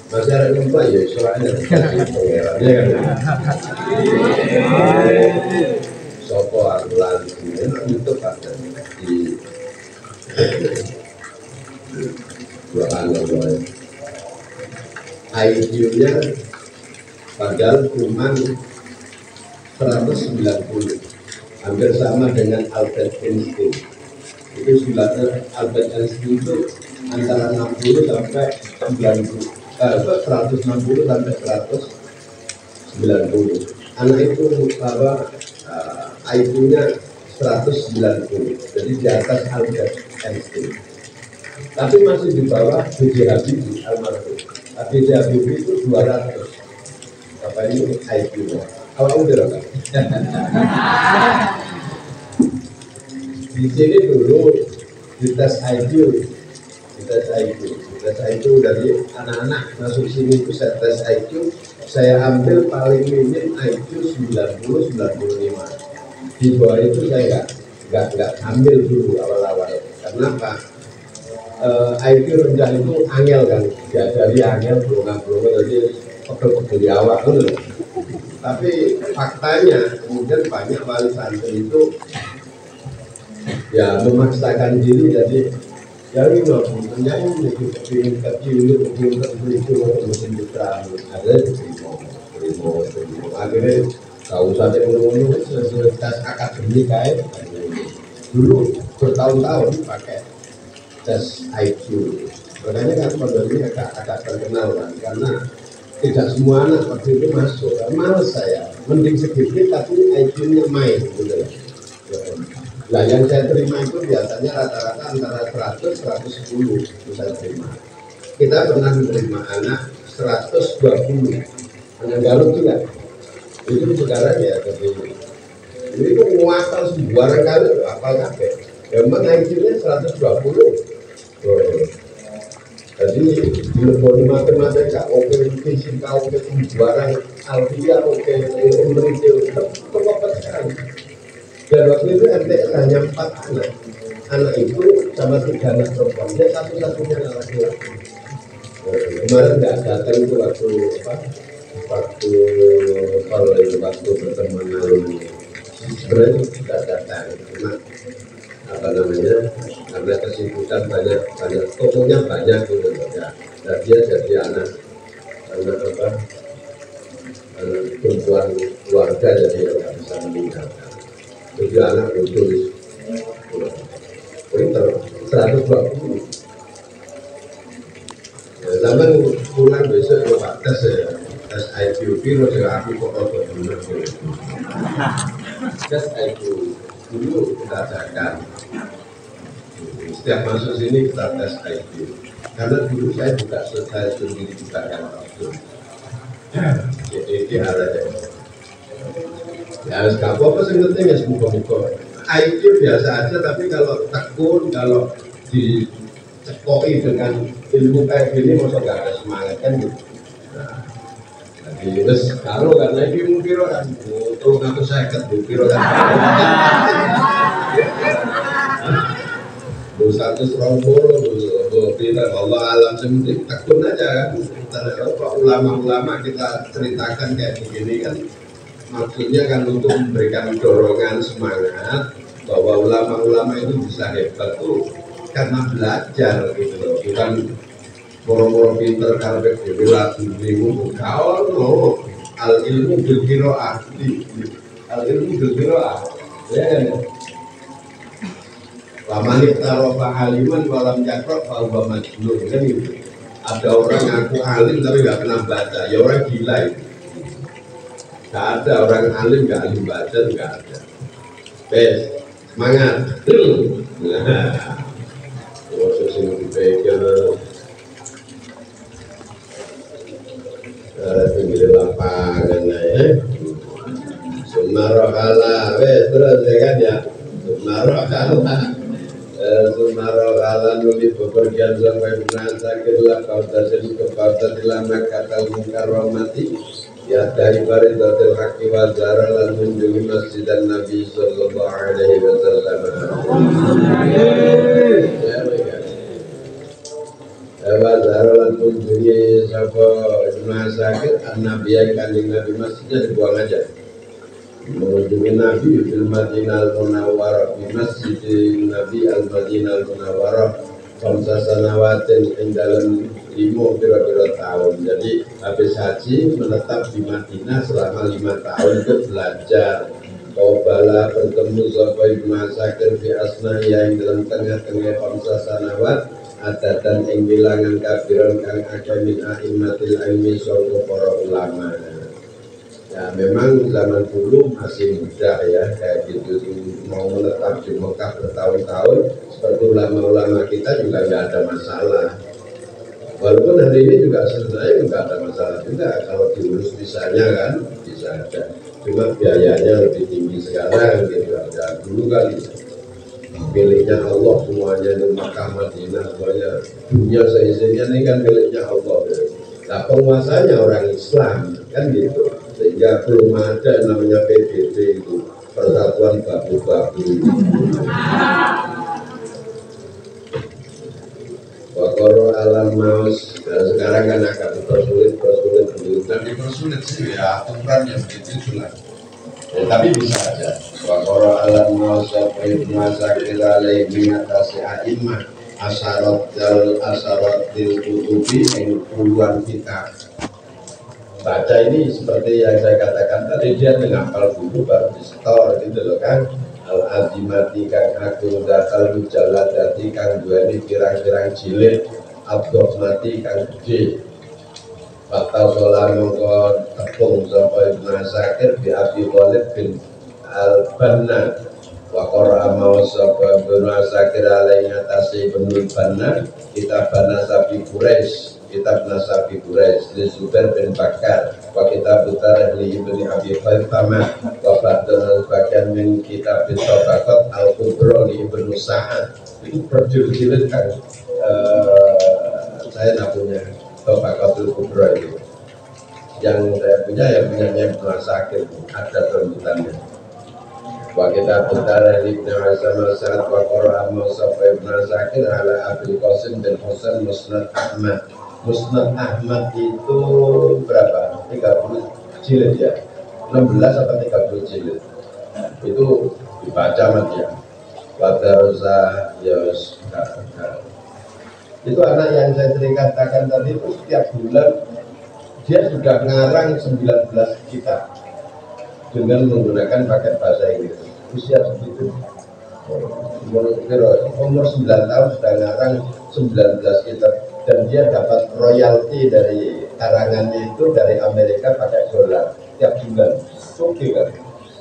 masyarakat lupa ya soalnya pengerannya kan. Sopo anggulan itu pada di dua anggulan IQ-nya padahal cuma 190, hampir sama dengan Albert Einstein. Itu sebenarnya Albert Einstein itu antara 60 sampai 90, 160 sampai 190. Anak itu IQ-nya 190, jadi di atas Albert Einstein. Tapi masih di bawah B.J. Habibie almarhum. B.J. Habibie itu 200. Apa ini IQ-nya? Kalau udah kan? Di sini dulu di tes IQ dari anak-anak masuk sini itu saya tes IQ, saya ambil paling minim IQ 90-95. Di bawah itu saya nggak ambil dulu awal-awal. Kenapa? IQ rendah itu angel kan, jadi angel belum jadi pegel-pegel di awal dulu. Tapi faktanya kemudian banyak wali santri itu ya memaksakan diri, jadi ya ini loh, sebenarnya ini kepingin kecil itu mesin putra ada terima akhirnya tahu saja ngomong tes akademik kayak dulu bertahun-tahun pakai tes IQ, makanya kan pada ini agak terkenal kan, karena tidak semua anak waktu itu masuk. Males saya, mending sedikit tapi IQ-nya main gitu. Nah yang saya terima itu biasanya rata-rata antara 100-110 itu saya terima. Kita pernah menerima anak 120, anak Garut juga. Itu sekarang ya begini. Ini kok nguapal sembarang kali, apal kabeh. Memang IQ-nya 120. Jadi di lebih matematika, oke fisika, oke barang alfia, oke penelitian, terlalu sekali. Dan waktu itu MTS hanya 4 anak. Anak itu sama 3 anak perempuan, dia satu-satunya anak laki-laki. Kemarin nggak datang itu waktu pertemuan alumni. Sebenarnya tidak datang, cuma karena kesibukan banyak tokohnya banyak gitu ya. Dan dia jadi anak perempuan keluarga, jadi nggak bisa meninggalkan. Jadi anak lulus pinter 120. Zaman pulang besok coba tes IQ piro saya aku kok bener tes IQ dulu kita adakan. Setiap masuk sini kita tes IQ, karena dulu saya juga selesai sendiri juga kan waktu jadi arahnya ya harus apa sih penting ya semoga-moga IQ biasa aja, tapi kalau tekun, kalau dicekoi dengan ilmu kayak gini masa gak ada semangat kan gitu. Nah, jadi terus kalau karena ini mungkin kan butuh aku saya ketemu kan satu serombol, bilang Allah alam sementing takut aja kan. Ulama-ulama kita ceritakan kayak begini kan, maksudnya kan untuk memberikan dorongan semangat bahwa ulama-ulama itu bisa hebat tuh karena belajar gitu loh, bukan moro-moro pinter karpet di lagu ilmu kau no al ilmu bil qiraah al ilmu bil qiraah ya. Lamanit tarofa aliman walam yakro fahuwa majnun kan gitu. Ada orang ngaku alim tapi nggak pernah baca, ya orang gila itu. Nggak ada orang alim nggak alim baca, nggak ada. Bes, semangat. Nah, proses ini dipikir pinggir lapangan ya. Sumarohala, terus ya kan ya. Sumarohala. Sumarohala nuli bepergian sampai menasa kelah kauta sedih ke kauta dilama kata mukarramati ya dari faridatil haqqi wa zara lan menjungi masjid dan Nabi sallallahu alaihi wasallam. Wa zara lan menjungi sapa Ibnu Sakir an-Nabi yang kanjeng Nabi masjidnya dibuang aja. Mengunjungi Nabi di Madinah Al-Munawwarah di Masjid Nabi Al-Madinah Al-Munawwarah Kamsa sanawatin yang dalam 5 kira-kira tahun. Jadi habis haji menetap di Madinah selama 5 tahun untuk belajar. Qobala bertemu sapa Ibnu Asakir fi asna yang dalam tengah-tengah Kamsa sanawat ada dan ing bilangan kabiran kang akeh min a'immatil ilmi sawko para ulama. Ya memang zaman dulu masih muda ya kayak gitu, mau menetap di Mekah bertahun-tahun seperti ulama-ulama kita juga nggak ada masalah. Walaupun hari ini juga sebenarnya nggak ada masalah juga kalau diurus bisanya kan bisa aja. Cuma biayanya lebih tinggi sekarang gitu. Dan dulu kan miliknya Allah semuanya di Mekah Madinah semuanya dunia seisinya ini kan miliknya Allah. Nah penguasanya orang Islam kan gitu. Sehingga belum ada namanya PBB itu Persatuan Babu-Babu. Wakoro alam maus sekarang kan agak dipersulit dulu. Dan dipersulit sih ya aturan yang begitu itulah. Ya, tapi bisa aja. Wakoro alam maus Ibnu Asakir alaihi mengatasi a'imah asaratil kutubi yang puluhan kitab. Baca ini seperti yang saya katakan tadi, dia menghafal dulu baru di store gitu loh kan. Al-azimati kang agung datal mujalladati kang duweni pirang-pirang jilid abdhmati kang gede. Batal sholat mongko tepung sampai Ibnu Asakir bi Abi Thalib bin Al-Banna wa qara'a mawas sapa Ibnu Asakir alaihi atase Ibnu Banna kitab Nasabi Quraisy, kitab Nasabi Quraisy li Zubair bin Bakar wa kitab Tarikh li Ibnu Abi Fatimah wa ba'da bagian min kitab Tabaqat Al-Kubra li Ibnu Sa'ad. Itu berjilid-jilid kan saya nak punya Tabaqatul Kubra itu. Yang saya punya yang punya Ibnu Asakir ada terbitannya. Wa kita betara Ibnu Hasan Sa'ad wa Qara'a Musaf Ibnu Asakir ala Abdul Qasim bin Husain Musnad Ahmad. Musnad Ahmad itu berapa? 30 jilid ya? 16 atau 30 jilid? Itu dibaca sama dia. Wadarosa Yos. Itu anak yang saya ceritakan tadi itu setiap bulan dia sudah ngarang 19 kitab dengan menggunakan paket bahasa Inggris. Usia segitu, umur 9 tahun sudah ngarang 19 kitab dan dia dapat royalti dari karangannya itu dari Amerika pakai dolar tiap bulan. Oke kan?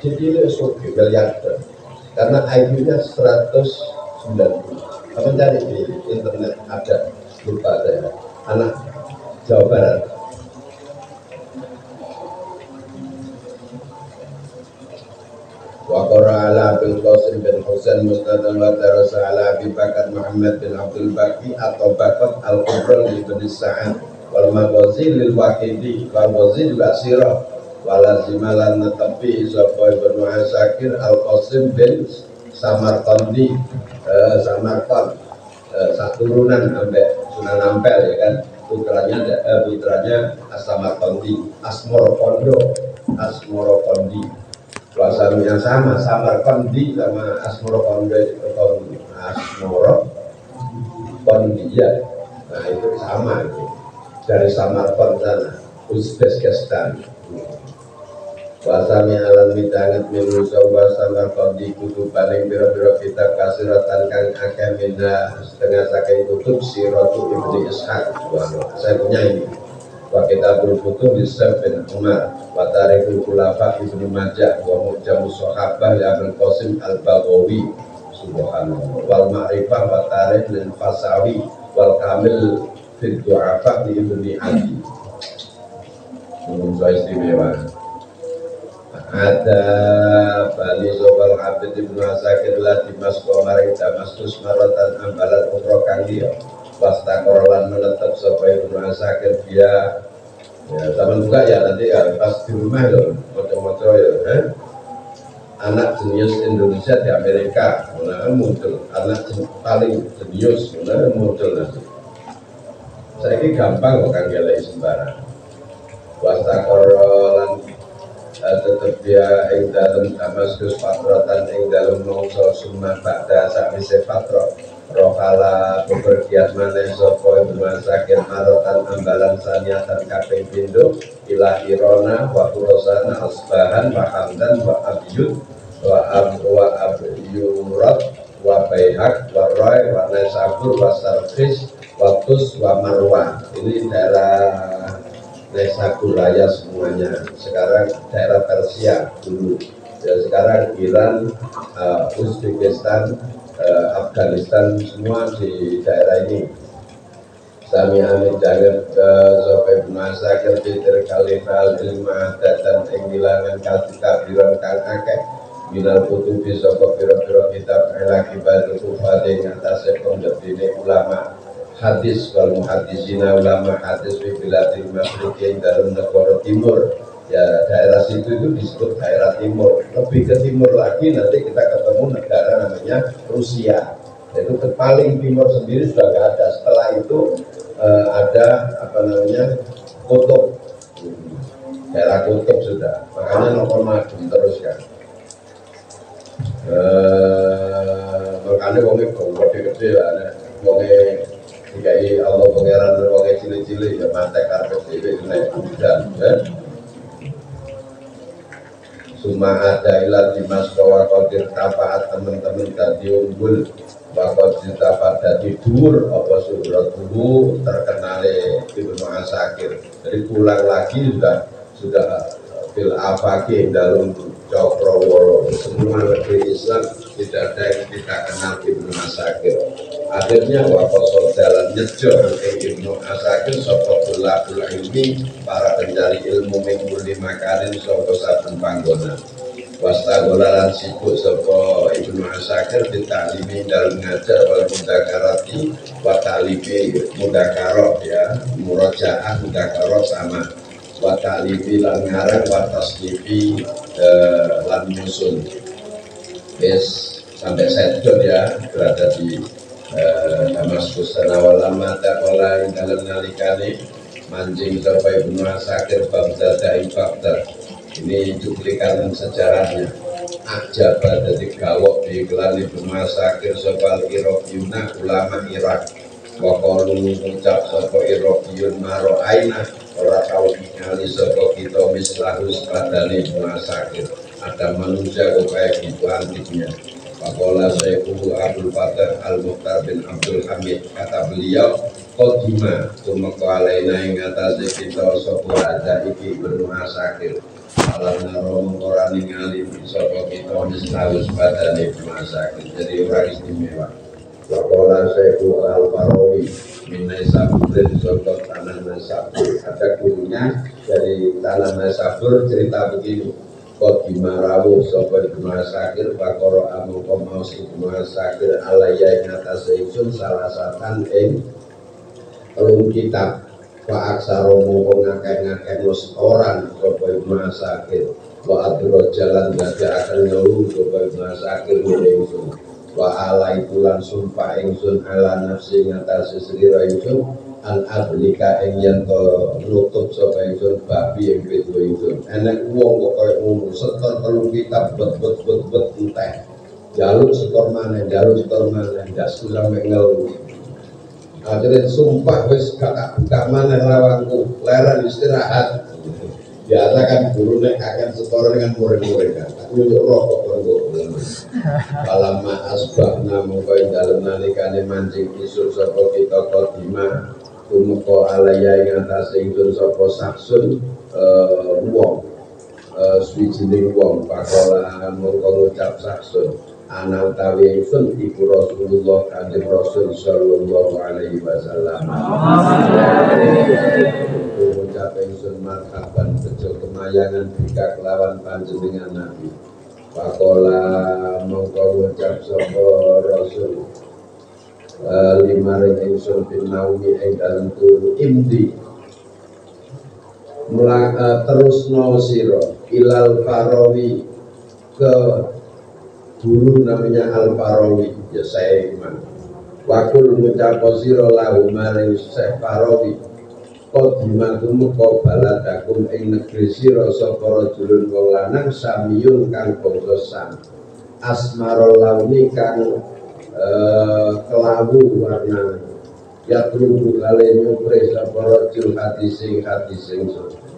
Jadi itu oke, miliarder. Karena IQ-nya 190. Kamu cari di internet ada, lupa saya. Anak Jawa Barat. Wa qara ala Abdul Qasim bin Husain Musnad wa darasa ala Abi Bakar Muhammad bin Abdul Baqi atau Baqat Al-Kubra li Ibnu Sa'ad wal Maghazi lil Waqidi wa Maghazi juga sirah walazimalan netepi sapa Ibnu Asakir Al-Qasim bin Samarqandi Samarqand saturunan sampai Sunan Ampel ya kan, putranya As-Samarqandi Asmorokondi Suasananya sama, Samarqandi sama Asmorokondi ya. Nah itu sama itu. Dari Samarqand sana, Uzbekistan. Wasami alam midanget minusa wa Samarqandi kutub paling biro-biro kitab kasiratan kang akeh minna setengah saking kutub Siratu Ibnu Ishaq. Saya punya ini. Wa kitabul kutub Islam bin Umar wa Tarikhul Khulafa Ibnu Majah wa Mu'jamus Sahabah li Abdul Qasim Al-Baghawi subhanallah wal Ma'rifah wa Tarikh lil Fasawi wal Kamil fid Du'afa li Ibnu Adi. Menurut istimewa ada Bali Sobal Abid Ibnu Asakir lah di Masko maring Damaskus Marotan ambalan umroh kang liya wasta korolan menetap sapa Ibnu Asakir dia Ya, taman buka ya nanti ya pas di rumah loh, moco-moco ya. Anak jenius Indonesia di Amerika, mana muncul anak paling jenius, mana muncul nanti. Saya ini gampang kok kan gelai sembarang. Wasta korolan tetep dia ing dalem Damaskus patrotan ing dalem mangsa sunnah ba'da sakwise patro rohala bepergian maneh sapa Ibnu Sakir marotan ambalan saniatan kaping pindho ila irona wa urosana asbahan wa hamdan wa abiyud wa abyurat wa bayhak wa roy wa nasabur wa sarfis wa tus wa marwah. Ini daerah Nesaguraya semuanya. Sekarang daerah Persia dulu ya, sekarang Iran, Uzbekistan, Afghanistan, semua di daerah ini. Sami amin jangan ke sampai masa kerja kalifal ilmu dan penghilangan kalita bilang kang akeh minal kutubi saka pira-pira kitab lagi baru kufade ngatasé pondhepine ulama hadis wal muhaddisina ulama hadis fi biladil masyriqi dalam negara timur ya, daerah situ itu disebut daerah timur. Lebih ke timur lagi nanti kita ketemu negara namanya Rusia, yaitu ke paling timur sendiri sudah nggak ada. Setelah itu ada apa namanya kutub, daerah kutub sudah, makanya Nokomadum terus kan. Makanya wongnya gede-gede lah, wongnya dikai Allah pangeran wongnya cilik-cilik ya mate karpet cilik naik hujan ya. Suma ada ilah dimas bahwa kodir tapaat teman-teman tadi unggul bahwa tapaat tadi dur apa surat dulu terkenali Ibnu Asakir. Jadi pulang lagi sudah fil afaki dalam Cokrawolo, semua negeri Islam tidak ada yang tidak kenal Ibnu Asakir. Akhirnya wakosol jalan nyejo Ibnu Asakir sopokula ilmi para pencari ilmu minggu lima kali sopok saben panggonan. Wasta golalan sibuk sopo Ibnu Asakir ditalimi dalam ngajar oleh mudakarati watalibi mudakaroh ya, murojaah mudakaroh sama watalibi lan ngarang wataslibi lan musun. Yes, sampai setjon ya berada di Damaskus sana walama takola ing dalam nalikane mancing sampai Ibnu Asakir Baghdad ing Baghdad. Ini cuplikan sejarahnya. Ajaba dari gawok diiklan Ibnu Asakir sopal Iraqiyuna ulama Irak. Waqalu ngucap sopo Iraqiyun maro aina ora tau ningali sopo kita mislahu sepadane Ibnu Asakir. Ada manusia kok kayak gitu antiknya. Waqala Syekhu Abdul Fatah Al-Mukhtar bin Abdul Hamid, kata beliau Qadima tumeka alaina ing atase kita sapa ada iki Ibnu Asakir. Alam narom orang ningali sapa kita mislahu sepadane Ibnu Asakir. Jadi orang istimewa. Waqala Syekhu Al-Farawi minai saburin sotot tanah nasabur. Ada gurunya dari tanah nasabur cerita begini. Qadima rawuh sapa Ibnu Asakir bakoro amu komaus Ibnu Asakir alaya ing atase ingsun salasatan ing telung kitab wa aksaro mongko ngakeh-ngakeh setoran sapa Ibnu Asakir wa adro jalan dadi akan ngeluh sapa Ibnu Asakir ingsun wa ala itulan sumpah ingsun ala nafsi ngatasi selira ingsun an ablika ing yen to nutup sapa ingsun babi ing wedho ingsun enek wong kok koyo ngono setor telung kitab bet entek jaluk setor maneh jas sampe ngeluh. Akhirnya sumpah wis kakak buka maneh lawangku leren istirahat. Biasa kan guru nek akan setoran dengan murid-murid kan. Aku yo rokok kok. Balama asbahna mongko ing dalem nalikane mancing isuk sapa kita Qadima tumeka alaya ing atase ingsun sapa saksun wong swijining wong pakola mongko ngucap saksun ana utawi ingsun iku Rasulullah Kanjeng Rasul sallallahu alaihi wasallam. Ngucap ingsun marhaban bejo kemayangan bika kelawan panjenengan Nabi. Pakola mongko ngucap sapa Rasul limaring ingsun bin naumi ing dalem turu imdi terus no siro ilal Farawi ke guru namanya Al Farawi ya saya iman wakul ngucapo siro lahu maring Syekh Farawi qadimakum kau baladakum ing negeri siro sapa rajulun wong lanang samiyun kang bangsa sam asmarul launi kang kelabu warna ya tunggu kalian nyupre sapa rajul hati sing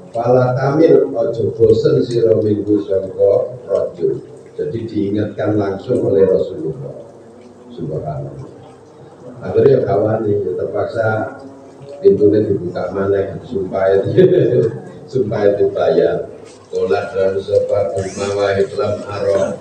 pala tamil ojo bosen sira minggu sangka rajul. Jadi diingatkan langsung oleh Rasulullah subhanallah. Akhirnya kawan ini terpaksa pintunya dibuka mana supaya supaya dibayar. Kolat dan sobat rumah wahid lam arah